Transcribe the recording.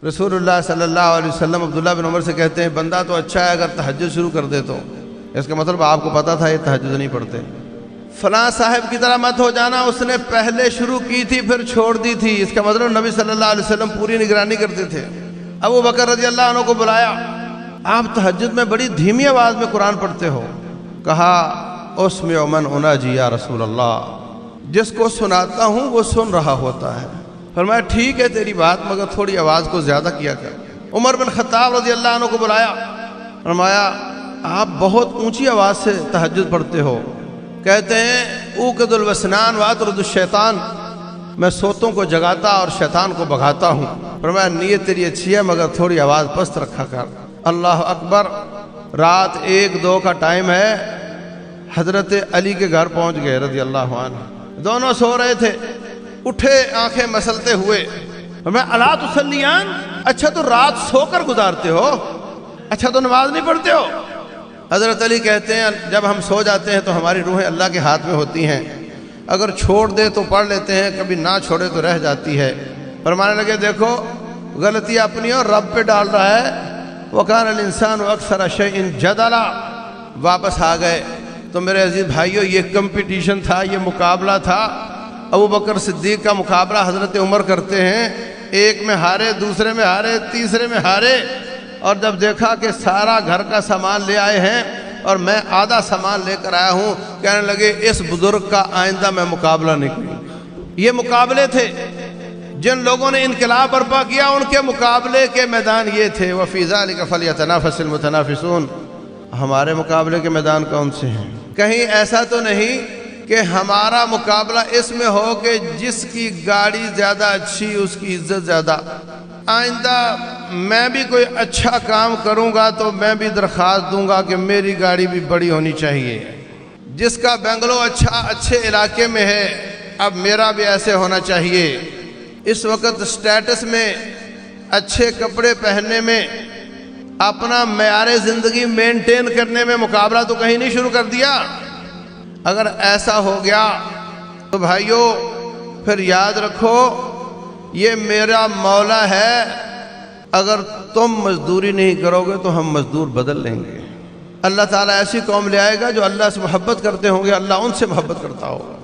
رسول اللہ صلی اللہ علیہ وسلم عبداللہ بن عمر سے کہتے ہیں بندہ تو اچھا ہے اگر تہجد شروع کر دے تو، اس کا مطلب آپ کو پتا تھا یہ تہجد نہیں پڑھتے۔ فلاں صاحب کی طرح مت ہو جانا، اس نے پہلے شروع کی تھی پھر چھوڑ دی تھی، اس کا مطلب نبی صلی اللہ علیہ وسلم پوری نگرانی کرتے تھے۔ ابو بکر رضی اللہ عنہ کو بلایا، آپ تہجد میں بڑی دھیمی آواز میں قرآن پڑھتے ہو، کہا اسمع من اناجی یا رسول اللہ، جس کو سناتا ہوں وہ سن رہا ہوتا ہے۔ فرمایا ٹھیک ہے تیری بات، مگر تھوڑی آواز کو زیادہ کیا کر۔ عمر بن خطاب رضی اللہ عنہ کو بلایا، فرمایا آپ بہت اونچی آواز سے تہجد پڑھتے ہو، کہتے ہیں اوقد الوسنان واطرد الشیطان، میں سوتوں کو جگاتا اور شیطان کو بھگاتا ہوں۔ فرمایا نیت تیری اچھی ہے مگر تھوڑی آواز پست رکھا کر۔ اللہ اکبر، رات 1-2 کا ٹائم ہے، حضرت علی کے گھر پہنچ گئے رضی اللہ عنہ، دونوں سو رہے تھے، اٹھے آنکھیں مسلتے ہوئے، میں الا تصلیان، اچھا تو رات سو کر گزارتے ہو، اچھا تو نماز نہیں پڑھتے ہو؟ حضرت علی کہتے ہیں جب ہم سو جاتے ہیں تو ہماری روحیں اللہ کے ہاتھ میں ہوتی ہیں، اگر چھوڑ دے تو پڑھ لیتے ہیں، کبھی نہ چھوڑے تو رہ جاتی ہے۔ فرمانے لگے دیکھو غلطی اپنی اور رب پہ ڈال رہا ہے، وَكَانَ الْإِنسَانُ أَكْثَرَ شَيْءٍ جَدَلًا۔ واپس آ گئے تو میرے عزیز بھائیو یہ کمپٹیشن تھا، یہ مقابلہ تھا۔ ابو بکر صدیق کا مقابلہ حضرت عمر کرتے ہیں، ایک میں ہارے، دوسرے میں ہارے، تیسرے میں ہارے، اور جب دیکھا کہ سارا گھر کا سامان لے آئے ہیں اور میں آدھا سامان لے کر آیا ہوں، کہنے لگے اس بزرگ کا آئندہ میں مقابلہ نہیں کروں۔ یہ مقابلے تھے، جن لوگوں نے انقلاب برپا کیا ان کے مقابلے کے میدان یہ تھے، وَفِي ذَلِكَ فَلْيَتَنَافَسِ الْمُتَنَافِسُونَ۔ ہمارے مقابلے کے میدان کون سے ہیں؟ کہیں ایسا تو نہیں کہ ہمارا مقابلہ اس میں ہو کہ جس کی گاڑی زیادہ اچھی اس کی عزت زیادہ۔ آئندہ میں بھی کوئی اچھا کام کروں گا تو میں بھی درخواست دوں گا کہ میری گاڑی بھی بڑی ہونی چاہیے، جس کا بنگلو اچھے علاقے میں ہے اب میرا بھی ایسے ہونا چاہیے۔ اس وقت سٹیٹس میں، اچھے کپڑے پہننے میں، اپنا معیار زندگی مینٹین کرنے میں مقابلہ تو کہیں نہیں شروع کر دیا؟ اگر ایسا ہو گیا تو بھائیو پھر یاد رکھو یہ میرا مولا ہے، اگر تم مزدوری نہیں کرو گے تو ہم مزدور بدل لیں گے۔ اللہ تعالیٰ ایسی قوم لے آئے گا جو اللہ سے محبت کرتے ہوں گے، اللہ ان سے محبت کرتا ہوگا۔